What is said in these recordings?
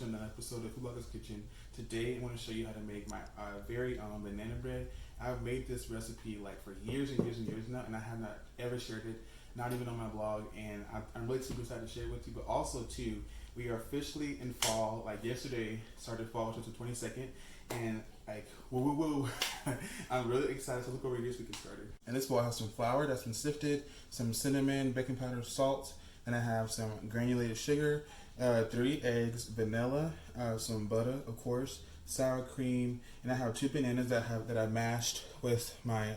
to another episode of Food Bloggers Kitchen. Today I want to show you how to make my very own banana bread. I've made this recipe like for years and years and years now, and I have not ever shared it, not even on my blog, and I'm really super excited to share it with you. But also too, we are officially in fall. Like yesterday started fall, which was the 22nd, and like woo. I'm really excited. So look over here so we get started. And this bowl has some flour that's been sifted, some cinnamon, baking powder, salt, and I have some granulated sugar, 3 eggs, vanilla, some butter, of course, sour cream, and I have 2 bananas that I mashed with my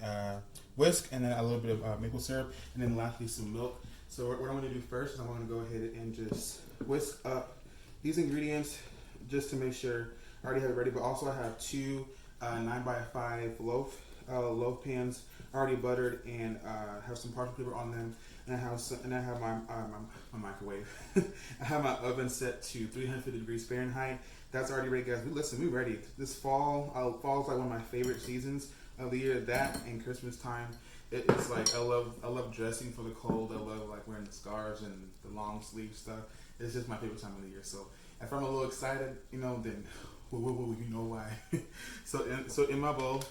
whisk, and then a little bit of maple syrup, and then lastly some milk. So what I'm going to do first is I'm going to go ahead and just whisk up these ingredients just to make sure I already have it ready. But also I have 2 9x5 loaf pans already buttered, and have some parchment paper on them. And I have my microwave. I have my oven set to 350 degrees Fahrenheit. That's already ready, guys. Listen, we're ready. This fall is like one of my favorite seasons of the year. That and Christmas time. It's like I love dressing for the cold. I love like wearing the scarves and the long sleeve stuff. It's just my favorite time of the year. So if I'm a little excited, then you know why. So in my bowl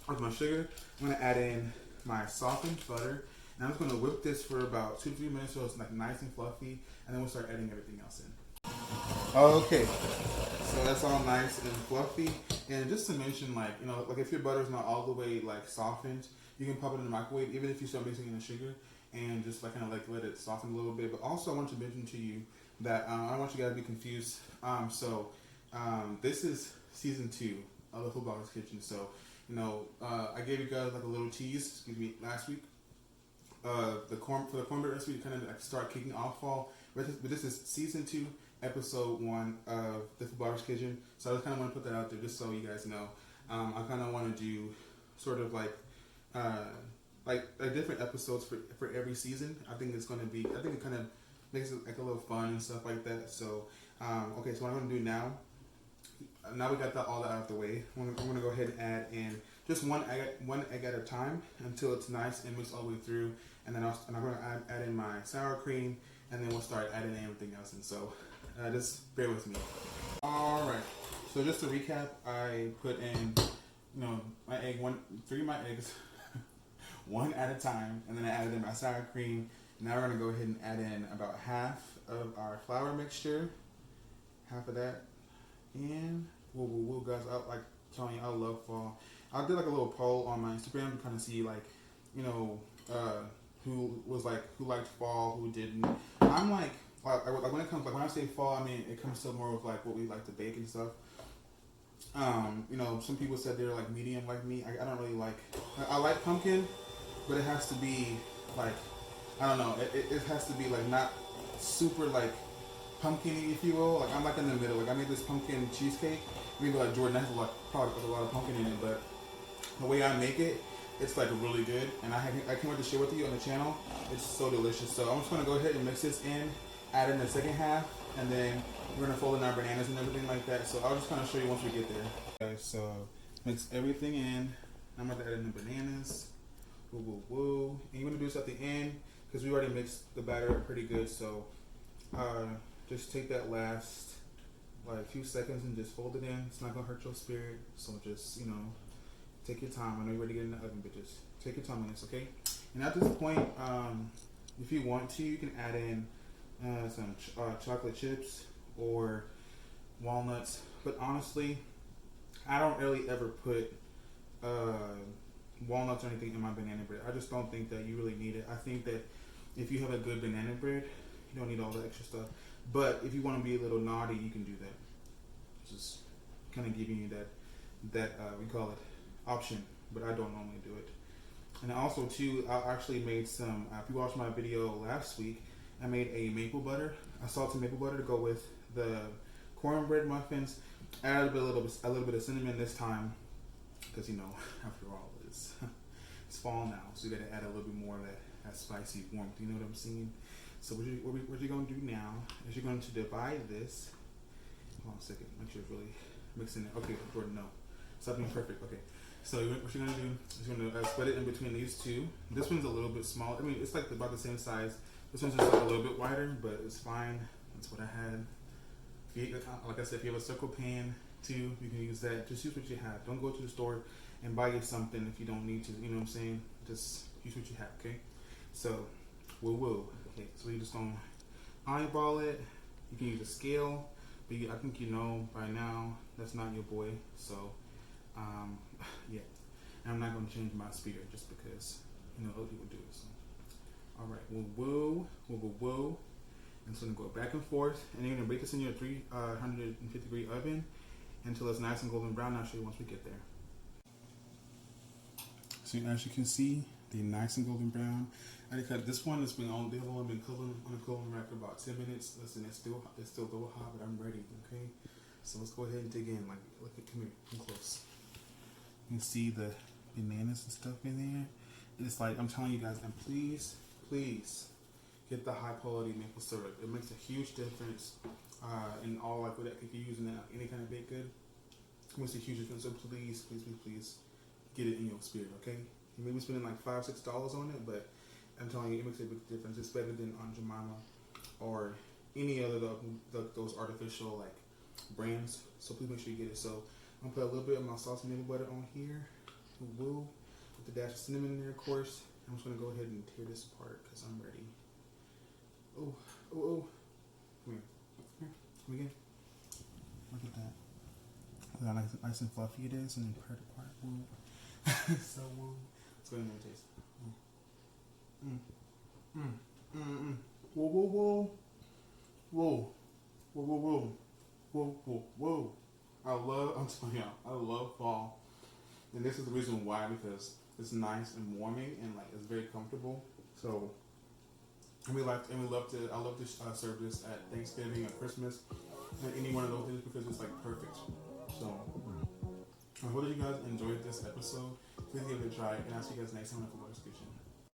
with my sugar, I'm gonna add in my softened butter. And I'm just going to whip this for about 2 to 3 minutes so it's like nice and fluffy, and then we'll start adding everything else in. Okay, so that's all nice and fluffy. And just to mention, like if your butter is not all the way like softened, you can pop it in the microwave even if you start mixing in the sugar, and just like kind of like let it soften a little bit. But also I want to mention to you that I don't want you guys to be confused. This is season 2 of the Food Bloggers Kitchen. So I gave you guys like a little tease, last week. For the cornbread recipe to kind of like start kicking off fall. But this is season 2, episode 1 of the Food Bloggers Kitchen. So I just kind of want to put that out there just so you guys know. I kind of want to do sort of like different episodes for every season. I think it kind of makes it like a little fun and stuff like that. So okay, so what I'm going to do now we got all that out of the way. I'm going to go ahead and add in just one egg at a time until it's nice and mixed all the way through. And then I'm going to add in my sour cream, and then we'll start adding everything else in. So just bear with me. All right. So just to recap, I put in my egg, 3 of my eggs, one at a time, and then I added in my sour cream. Now we're going to go ahead and add in about half of our flour mixture, half of that. And woo, guys, telling you, I love fall. I did like a little poll on my Instagram to kind of see who liked fall, who didn't. I'm like when I say fall, I mean it comes to more of like what we like to bake and stuff. Some people said they're like medium like me. I don't really like. I like pumpkin, but it has to be like, I don't know. It has to be like not super like pumpkin-y, if you will. Like I'm like in the middle. Like I made this pumpkin cheesecake. Maybe like Jordan has probably a lot of pumpkin in it, but the way I make it, it's like really good, and I can't wait to share with you on the channel. It's so delicious. So I'm just gonna go ahead and mix this in, add in the second half, and then we're gonna fold in our bananas and everything like that. So I'll just kind of show you once we get there. Okay, so mix everything in. I'm about to add in the bananas. Woo. And you're gonna do this at the end because we already mixed the batter pretty good. So just take that last like few seconds and just fold it in. It's not gonna hurt your spirit. So just take your time. I know you're ready to get in the oven, but just take your time on this, okay? And at this point, if you want to, you can add in some chocolate chips or walnuts. But honestly, I don't really ever put walnuts or anything in my banana bread. I just don't think that you really need it. I think that if you have a good banana bread, you don't need all the extra stuff. But if you want to be a little naughty, you can do that. Just kind of giving you that we call it option, but I don't normally do it. And also too, I actually made some, if you watched my video last week, I made a maple butter, a salted maple butter to go with the cornbread muffins. I added a little bit of cinnamon this time, because after all, it's fall now, so you got to add a little bit more of that spicy warmth. You know what I'm saying? So what you're going to do now is you're going to divide this. Hold on a second, make sure it's really mixing it. Okay, Jordan, no. Stop being perfect. Okay. So what you're going to do is you're going to split it in between these two. This one's a little bit small. I mean, it's like about the same size. This one's just like a little bit wider, but it's fine. That's what I had. If you, like I said, if you have a circle pan too, you can use that. Just use what you have. Don't go to the store and buy you something if you don't need to. You know what I'm saying? Just use what you have, okay? So, woo. Okay, so you're just gonna eyeball it. You can use a scale, but I think you know by now that's not your boy. So, yeah. And I'm not gonna change my speeder just because other people do it. So, all right, woo. And so, I'm gonna go back and forth, and you're gonna bake this in your 350 degree oven until it's nice and golden brown. I'll show you once we get there. So as you can see, they're nice and golden brown. And this one has been on. They've only been cooling on a cooling rack for about 10 minutes. Listen, it's still a little hot, but I'm ready. Okay, so let's go ahead and dig in. Like, look at, come here, come close. You can see the bananas and stuff in there. It's like I'm telling you guys, and please get the high quality maple syrup. It makes a huge difference in all like if you're using any kind of baked good. It makes a huge difference. So please get it in your spirit, okay? You may be spending like $5-6 on it, but I'm telling you, it makes a big difference. It's better than Aunt Jemima or any other those artificial like brands. So please make sure you get it. So I'm gonna put a little bit of my sauce and maple butter on here. Woo, with the dash of cinnamon in there, of course. I'm just gonna go ahead and tear this apart because I'm ready. Oh. Come again. Look at that. Look how nice and fluffy it is, and then tear it apart. Woo. So woo. Let's go ahead and taste. Whoa. I'm telling y'all, I love fall. And this is the reason why, because it's nice and warming and like it's very comfortable. So I love to serve this at Thanksgiving or Christmas, and any one of those days because it's like perfect. So I hope that you guys enjoyed this episode. Please give it a try, and I'll see you guys next time.